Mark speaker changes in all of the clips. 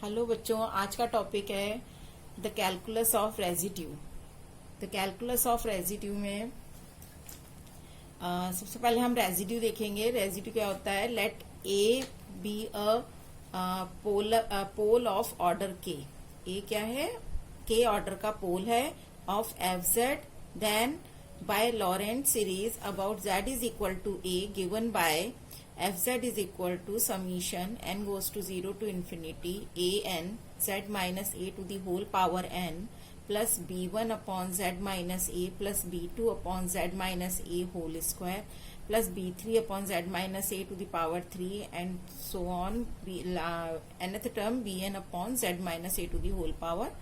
Speaker 1: Hello बच्चों, आज का टॉपिक है the calculus of residue. The calculus of residue में सबसे पहले हम रेजिड्यू देखेंगे। रेजिड्यू क्या होता है? Let A be a pole of order K. A क्या है? के ऑर्डर का पोल है of F Z, then by Laurent series about Z is equal to A given by fz is equal to summation n goes to 0 to infinity a n z minus a to the whole power n plus b1 upon z minus a plus b2 upon z minus a whole square plus b3 upon z minus a to the power 3 and so on nth term bn upon z minus a to the whole power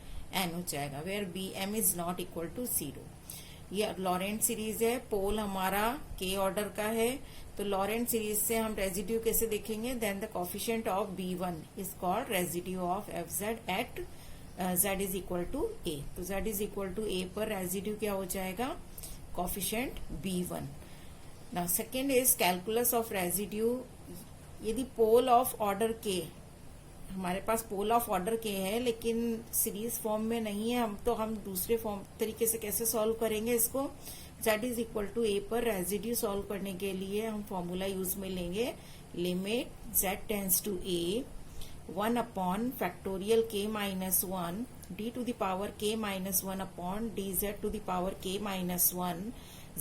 Speaker 1: n हो जाएगा, where bm is not equal to 0। ये Laurent series है, पोल हमारा के order का है, तो Laurent series से हम रेजिड्यू कैसे देखेंगे? Then the coefficient of b1 is called residue of fz at z is equal to a। तो z is equal to a पर रेजिड्यू क्या हो जाएगा? Coefficient b1। Now second is calculus of residue. यदि pole of order के, हमारे पास पोल of order के है लेकिन सीरीज फॉर्म में नहीं है, हम दूसरे फॉर्म तरीके से कैसे सॉल्व करेंगे इसको? z is equal to a पर रेजिड्यू सॉल्व करने के लिए हम फॉर्मूला यूज में लेंगे limit z tends to a 1 upon factorial k minus 1 d to the power k minus 1 upon dz to the power k minus 1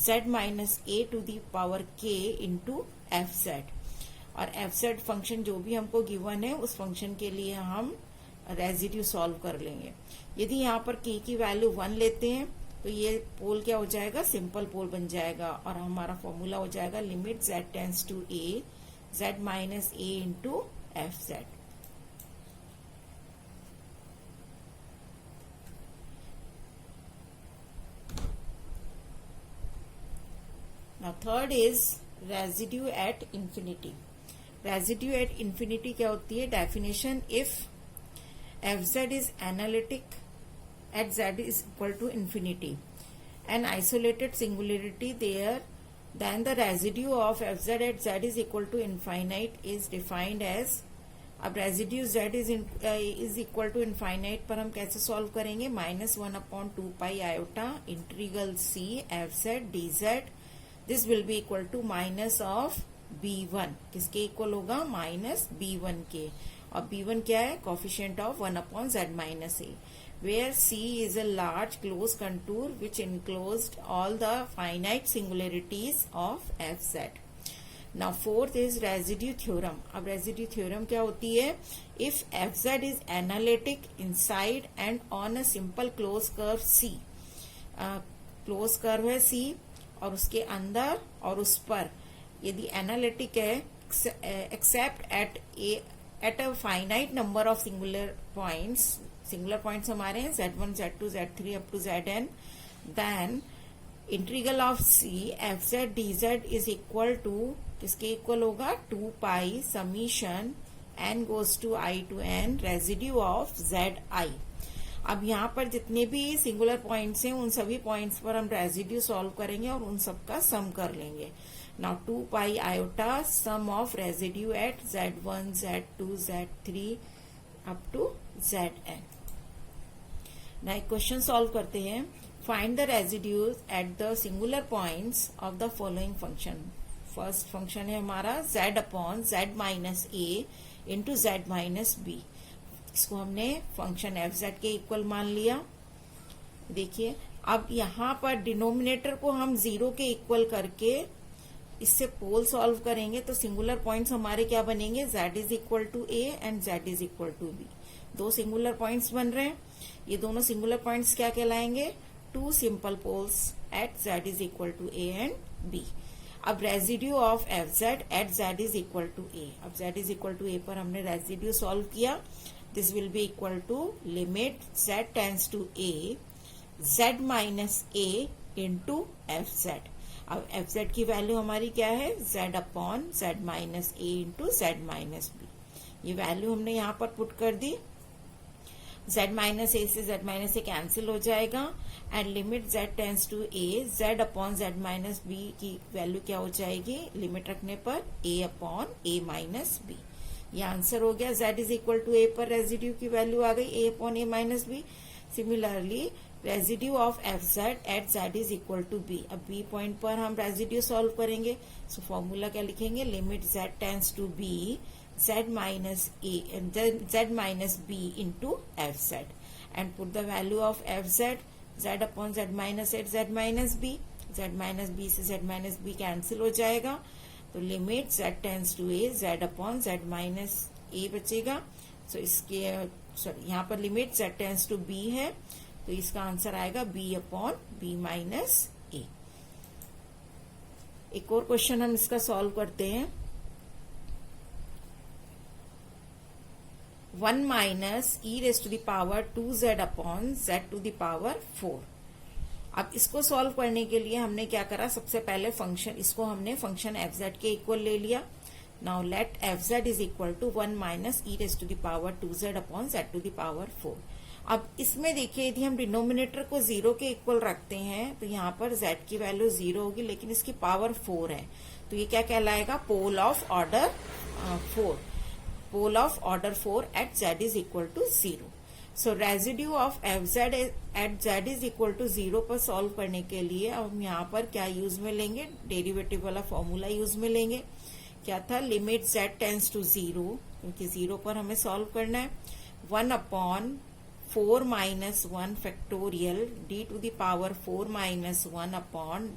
Speaker 1: z minus a to the power k into fz। और fz function जो भी हमको given है उस function के लिए हम residue solve कर लेंगे। यदि यहाँ पर k की वैल्यू 1 लेते हैं तो ये पोल क्या हो जाएगा? सिंपल पोल बन जाएगा और हमारा फॉर्मूला हो जाएगा limit z tends to a z minus a into fz। Now third is residue at infinity. Residue at infinity क्या होती है? Definition, if fz is analytic at z is equal to infinity and isolated singularity there, then the residue of fz at z is equal to infinite is defined as। अब residue z is equal to infinite पर हम कैसे solve करेंगे? -1 upon 2 pi iota integral c fz dz, this will be equal to minus of b1। किसके इक्वल होगा? Minus b1 के। और b1 क्या है? Coefficient of 1 upon z minus a, where C is a large closed contour which enclosed all the finite singularities of fz। Now fourth is residue theorem। अब residue theorem क्या होती है? If fz is analytic inside and on a simple closed curve C, closed curve है C और उसके अंदर और उस पर यदि एनालिटिक है except at a finite number of singular points हमारे हैं z1 z2 z3 up to zn, then integral of c fz dz is equal to, किसके इक्वल होगा? 2 pi summation n goes to i to n residue of zi। अब यहाँ पर जितने भी सिंगुलर पॉइंट्स हैं उन सभी पॉइंट्स पर हम रेजिड्यू सॉल्व करेंगे और उन सबका सम कर लेंगे। Now 2 pi iota sum of residue at z1 z2 z3 up to zn। ना एक क्वेश्चन सॉल्व करते हैं। Find the residues at the singular points of the following function. First function है हमारा z upon z minus a into z minus b। इसको हमने function fz के equal मान लिया। देखिए अब यहाँ पर डिनोमिनेटर को हम 0 के इक्वल करके इससे पोल सॉल्व करेंगे तो सिंगुलर पॉइंट्स हमारे क्या बनेंगे? z is equal to a and z is equal to b। दो सिंगुलर पॉइंट्स बन रहे हैं। ये दोनों सिंगुलर पॉइंट्स क्या कहलाएंगे? Two simple poles at z is equal to a and b। अब residue of fz at z is equal to a। अब z is equal to a पर हमने रेजिड्यू सॉल्व किया। This will be equal to limit z tends to a z minus a into fz। अब fz की value हमारी क्या है? z upon z minus a into z minus b। ये value हमने यहाँ पर पुट कर दी। z माइनस a से z माइनस a कैंसिल हो जाएगा and limit z tends to a z upon z minus b की वैल्यू क्या हो जाएगी? लिमिट रखने पर a upon a minus b। ये आंसर हो गया। z is equal to a पर रेजिड्यू की वैल्यू आ गई a upon a minus B. Similarly residue of F Z at z is equal to b। अब b पॉइंट पर हम रेजिड्यू सॉल्व करेंगे। सो फॉर्मूला क्या लिखेंगे, limit z tends to b z minus b into F Z and put the value of F Z z upon z minus at z minus b। z minus B से z minus B cancel हो जाएगा, तो limit z tends to a z upon z minus a बचेगा। So इसके sorry यहाँ पर limit z tends to b है, तो इसका आंसर आएगा b upon b minus a। एक और क्वेश्चन हम इसका सॉल्व करते हैं। 1 minus E raise to the power 2z upon z to the power 4। अब इसको सॉल्व करने के लिए हमने क्या करा, सबसे पहले फंक्शन इसको हमने फंक्शन एफ जेड के इक्वल ले लिया। Now let F Z is equal to 1 minus E raise to the power 2z upon z to the power 4। अब इसमें देखिए यदि हम डिनोमिनेटर को 0 के इक्वल रखते हैं तो यहाँ पर z की वैल्यू 0 होगी, लेकिन इसकी पावर 4 है, तो ये क्या कहलाएगा, pole of order 4। Pole of order 4 at z is equal to 0। So residue of F Z at z is equal to 0 पर सॉल्व करने के लिए अब हम यहाँ पर क्या यूज में लेंगे, डेरिवेटिव वाला फॉर्मूला यूज में लेंगे। क्या था, लिमिट z टेंड्स टू 0, क्योंकि 0 पर हमें सॉल्व करना है। 1 upon 4 minus 1 factorial D to the power 4 minus 1 upon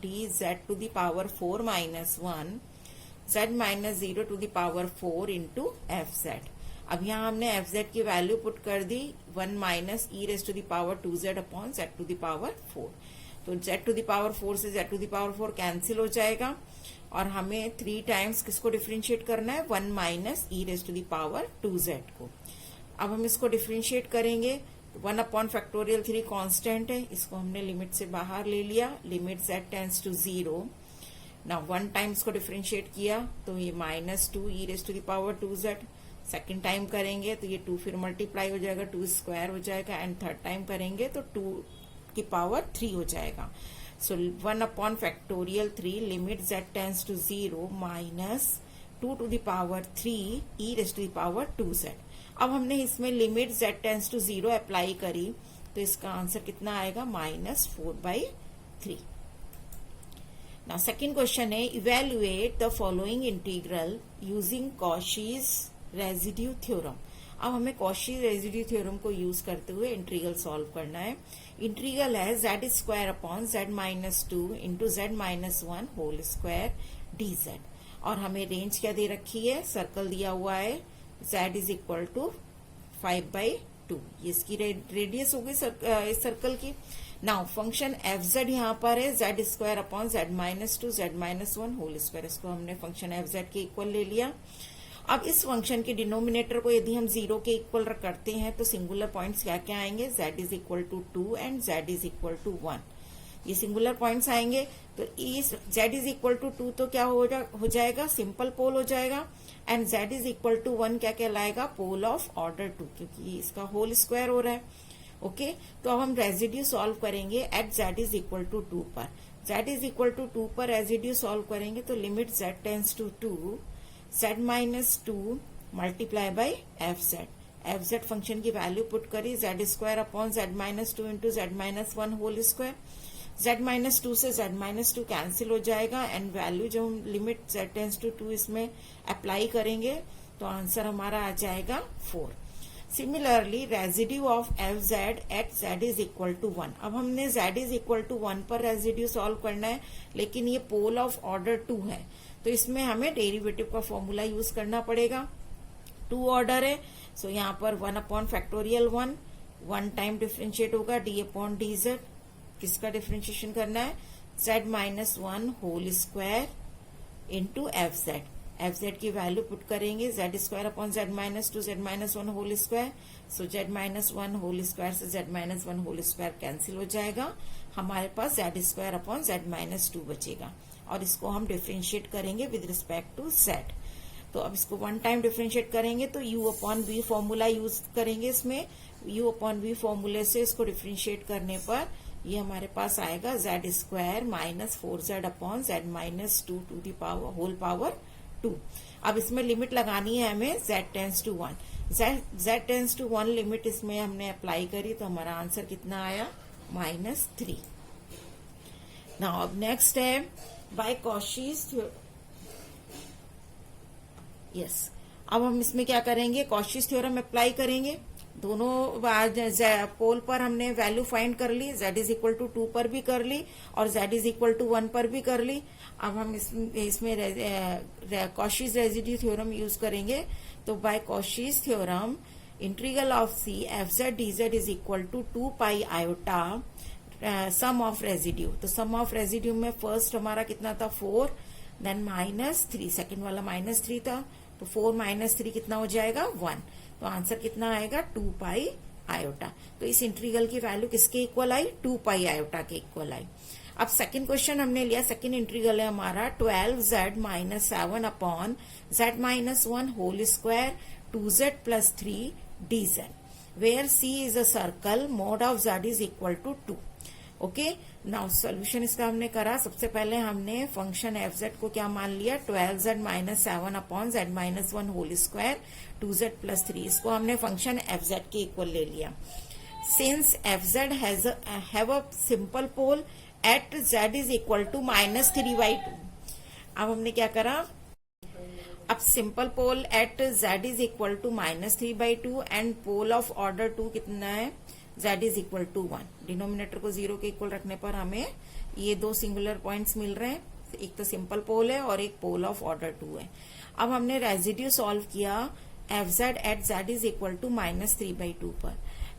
Speaker 1: D Z to the power 4 minus 1 z minus 0 to the power 4 into F Z. अब यहाँ हमने एफ जेड की वैल्यू पुट कर दी 1 minus E raise to the power 2z upon z to the power 4। तो z to the power 4 से z to the power 4 cancel हो जाएगा और हमें 3 टाइम्स किसको डिफरेंशिएट करना है, 1 minus E raise to the power 2z को। अब हम इसको डिफरेंशिएट करेंगे। 1 अपॉन फैक्टोरियल 3 कांस्टेंट है, इसको हमने लिमिट से बाहर ले लिया। Limit z tends to 0। ना 1 टाइम इसको डिफरेंशिएट किया तो ये minus 2 E raise to the power 2z। Second time करेंगे तो ये 2 फिर मल्टीप्लाई हो जाएगा, 2 स्क्वायर हो जाएगा, एंड थर्ड टाइम करेंगे तो 2 की पावर 3 हो जाएगा। So 1 upon factorial 3 limit z tends to 0 minus 2 to the power 3 E raise to the power 2z। अब हमने इसमें limit z tends to 0 apply करी तो इसका आंसर कितना आएगा, -4/3। नाउ सेकंड क्वेश्चन है, evaluate the following integral using Cauchy's residue theorem. अब हमें कॉशी रेजिड्यू थ्योरम को यूज करते हुए इंटीग्रल सॉल्व करना है। इंटीग्रल है z square upon z minus 2 into z minus 1 whole square dz। और हमें रेंज क्या दे रखी है, सर्कल दिया हुआ है z इज इक्वल टू 5/2। ये इसकी रेडियस होगी इस सर्कल की। नाउ फंक्शन एफ जेड यहाँ पर है z square upon z minus 2 z minus 1 whole square. इसको हमने फंक्शन एफ जेड के इक्वल ले लिया। अब इस फंक्शन के डिनोमिनेटर को यदि हम 0 के इक्वल करते हैं तो सिंगुलर पॉइंट्स क्या क्या आएंगे, z is equal to 2 and z is equal to 1। ये सिंगुलर पॉइंट्स आएंगे तो इस z इज इक्वल टू 2 तो क्या हो जाएगा, सिंपल पोल हो जाएगा, and z is equal to 1 क्या कहलाएगा, पोल ऑफ ऑर्डर 2, क्योंकि इसका होल स्क्वायर हो रहा है। ओके, तो अब हम रेजिड्यू सॉल्व करेंगे at z is equal to 2 पर। z इज इक्वल टू 2 पर रेजिड्यू सॉल्व करेंगे तो limit z tends to 2 z minus 2 multiply by F Z function की वैल्यू पुट करी, z square upon z minus 2 into z minus 1 whole square. z minus 2 से z minus 2 cancel हो जाएगा and value जो हम limit z tends to 2 इसमें apply करेंगे तो आंसर हमारा आ जाएगा 4। Similarly residue of F Z at z is equal to 1। अब हमने z इज इक्वल टू 1 पर रेजिड्यू सॉल्व करना है, लेकिन ये पोल ऑफ ऑर्डर 2 है तो इसमें हमें डेरिवेटिव का फॉर्मूला यूज करना पड़ेगा। 2 ऑर्डर है, सो यहाँ पर 1 अपॉन फैक्टोरियल 1 टाइम डिफरेंशिएट होगा d अपॉन डी जेड। किसका डिफरेंशिएशन करना है, z minus 1 whole square into F Z की वैल्यू पुट करेंगे, z square upon z minus 2 z minus 1 whole square. So z minus 1 whole square से z minus 1 whole square cancel हो जाएगा, हमारे पास z square upon z minus 2 बचेगा और इसको हम डिफरेंशिएट करेंगे विद रिस्पेक्ट टू z। तो अब इसको 1 टाइम डिफरेंशिएट करेंगे तो u upon v formula use करेंगे। इसमें u अपॉन v फॉर्मूले से इसको डिफरेंशिएट करने पर ये हमारे पास आएगा z square minus 4z upon z minus 2 to the power whole power 2। अब इसमें लिमिट लगानी है हमें z tends to 1, z tends to 1 limit इसमें हमने अप्लाई करी तो हमारा आंसर कितना आया -3। नाउ अब नेक्स्ट है बाय कॉशीज, यस, अब हम इसमें क्या करेंगे, कॉशीज थ्योरम अप्लाई करेंगे। दोनों पोल पर हमने वैल्यू फाइंड कर ली, z इज इक्वल टू 2 पर भी कर ली और z इज इक्वल टू 1 पर भी कर ली। अब हम इसमें कॉशीज रेजिड्यू थ्योरम यूज करेंगे। तो by Cauchy's theorem integral of C F Z D Z is equal to 2 pi iota sum of residue. तो सम ऑफ रेजिड्यू में फर्स्ट हमारा कितना था 4, देन -3, सेकेंड वाला -3 था, तो 4 - 3 कितना हो जाएगा 1। तो आंसर कितना आएगा 2 पाई आयोटा। तो इस इंटीग्रल की वैल्यू किसके इक्वल आई, 2 पाई आयोटा के इक्वल आई। अब सेकंड क्वेश्चन हमने लिया, सेकंड इंटीग्रल है हमारा 12z - 7 upon z - 1 whole square 2z + 3 dz, where c is a circle, mod of z is equal to 2। Okay, now solution इसका हमने करा। सबसे पहले हमने फंक्शन एफ जेड को क्या मान लिया, 12z - 7 upon z - 1 whole square 2z + 3, इसको हमने फंक्शन एफ जेड के इक्वल ले लिया। Since F Z have a simple pole at z is equal to -3/2। अब हमने क्या करा, अब simple pole at z is equal to -3/2 and pole of order 2 कितना है, z is equal to 1। Denominator को 0 के इक्वल रखने पर हमें ये दो सिंगुलर पॉइंट्स मिल रहे हैं, एक तो सिंपल पोल है और एक पोल ऑफ ऑर्डर 2 है। अब हमने रेजिड्यू सॉल्व किया F Z at z is equal to -3/2 पर,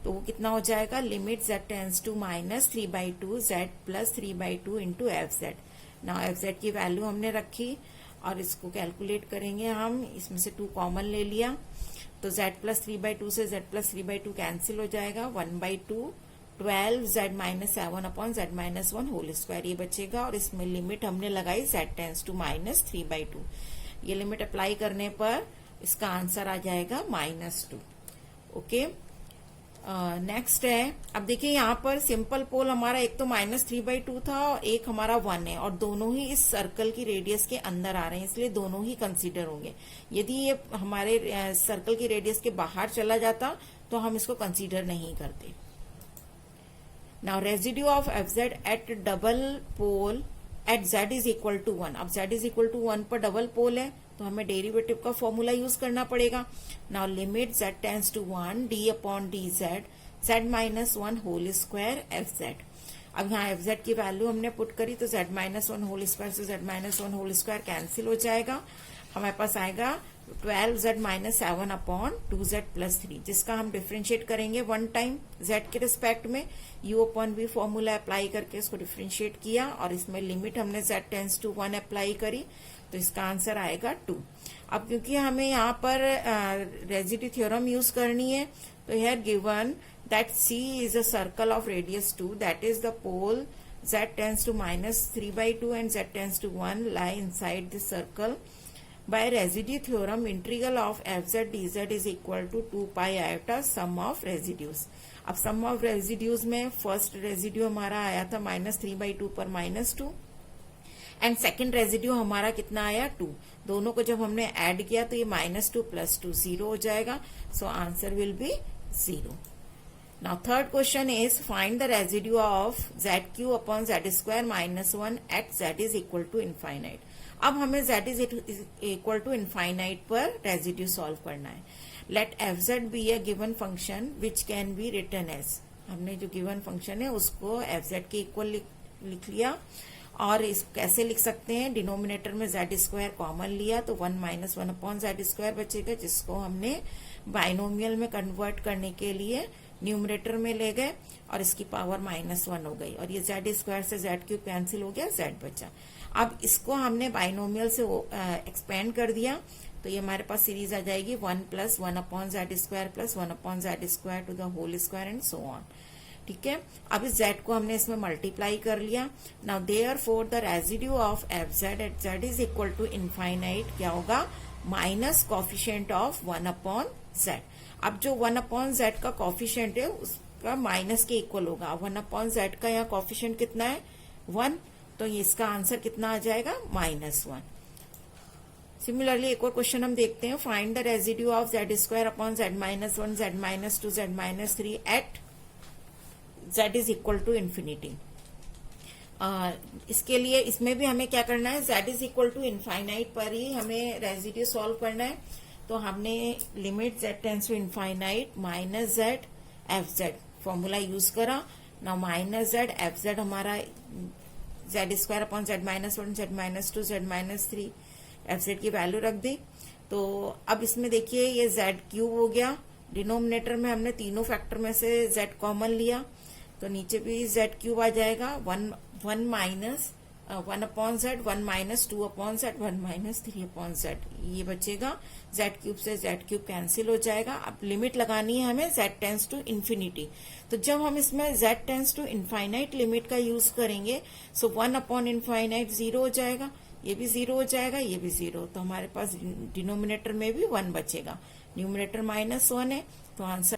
Speaker 1: तो वो कितना हो जाएगा, limit z tends to -3/2 z + 3/2 into F Z. Now F Z की वैल्यू हमने रखी और इसको कैलकुलेट करेंगे हम, इसमें से 2 कॉमन ले लिया तो z + 3/2 से z + 3/2 कैंसिल हो जाएगा, 1/2 12z - 7 upon z - 1 whole square ये बचेगा। और इसमें लिमिट हमने लगाई z टेंस टू -3/2, ये लिमिट अप्लाई करने पर इसका आंसर आ जाएगा -2। ओके, नेक्स्ट है, अब देखिए यहाँ पर सिंपल पोल हमारा एक तो -3/2 था और एक हमारा 1 है, और दोनों ही इस सर्कल की रेडियस के अंदर आ रहे हैं, इसलिए दोनों ही कंसीडर होंगे। यदि ये हमारे सर्कल की रेडियस के बाहर चला जाता तो हम इसको कंसीडर नहीं करते। Now residue of F Z at double pole at z is equal to 1। अब z इज इक्वल टू 1 पर डबल पोल है तो हमें डेरिवेटिव का फॉर्मूला यूज करना पड़ेगा। Now limit z tends to 1 d upon D Z z - 1 whole square F Z. अब यहाँ एफ जेड की वैल्यू हमने पुट करी तो z - 1 होल स्क्वायर से z - 1 होल स्क्वायर कैंसिल हो जाएगा, हमारे पास आएगा 12z - 7 अपॉन 2z + 3, जिसका हम डिफ्रेंशिएट करेंगे 1 टाइम z के रिस्पेक्ट में, u upon v formula apply करके इसको डिफ्रेंशिएट किया और इसमें लिमिट हमने z टेंस टू 1 अप्लाई करी तो इसका आंसर आएगा 2। अब क्योंकि हमें यहाँ पर रेजिड्यू थ्योरम यूज करनी है तो here given that c is a circle of radius 2, that is the pole z tends to -3/2 and z tends to 1 lie inside this circle. By residue theorem, integral of f z d z is equal to 2 pi iota sum of residues. अब sum of residues में first residue हमारा आया था -3/2 पर -2 and second residue हमारा कितना आया 2। दोनों को जब हमने ऐड किया तो ये -2 + 2 0 हो जाएगा, so answer will be 0। Now third question is find the residue of zq upon z square -1 at z is equal to infinite. अब हमें z is equal to infinite पर रेजिड्यू सॉल्व करना है। Let f z be a given function which can be written as, हमने जो given function है उसको f z के इक्वल लिख लिया और इस कैसे लिख सकते हैं, डिनोमिनेटर में z स्क्वायर कॉमन लिया तो 1 - 1 अपॉन z स्क्वायर बचेगा, जिसको हमने बाइनोमियल में कन्वर्ट करने के लिए न्यूमरेटर में ले गए और इसकी पावर -1 हो गई और ये z स्क्वायर से z³ कैंसिल हो गया, z बचा। अब इसको हमने बाइनोमियल से एक्सपेंड कर दिया तो ये हमारे पास सीरीज आ जाएगी 1 + 1 upon z square + 1 upon z square to the whole square and so on. ठीक है, अब इस z को हमने इसमें मल्टीप्लाई कर लिया। Now therefore the residue of F Z at z is equal to infinite क्या होगा, minus coefficient of 1 upon z। अब जो 1 अपॉन z का कॉफिशिएंट है उसका माइनस के इक्वल होगा। 1 अपॉन z का यहाँ कॉफिशिएंट कितना है 1, तो इसका आंसर कितना आ जाएगा -1। सिमिलरली एक और क्वेश्चन हम देखते हैं, find the residue of Z square upon Z minus 1 Z minus 2 Z minus 3 at Z is equal to infinity. इसके लिए इसमें भी हमें क्या करना है, Z is equal to infinite पर ही हमें रेजिड्यू सॉल्व करना है। तो हमने limit Z tends to infinite minus Z F Z formula use करा ना, माइनस जेड एफ जेड हमारा Z square upon Z minus 1 Z minus 2 Z minus 3 F Z की वैल्यू रख दी। तो अब इसमें देखिए ये जेड क्यूब हो गया, डिनोमिनेटर में हमने तीनों फैक्टर में से जेड कॉमन लिया, तो नीचे भी जेड क्यूब आ जाएगा, one minus 1 upon Z, 1 minus 2 upon Z, 1 minus 3 upon Z, ये बचेगा। जेड क्यूब से जेड क्यूब कैंसिल हो जाएगा। अब लिमिट लगानी है हमें जेड टेंस टू इन्फिनिटी। तो जब हम इसमें Z tends to infinite limit का यूज करेंगे, सो 1 अपॉन इनफाइनाइट 0 हो जाएगा, ये भी 0 हो जाएगा, ये भी 0, तो हमारे पास डिनोमिनेटर में भी 1 बचेगा। न्यूमिनेटर -1 है, तो आंसर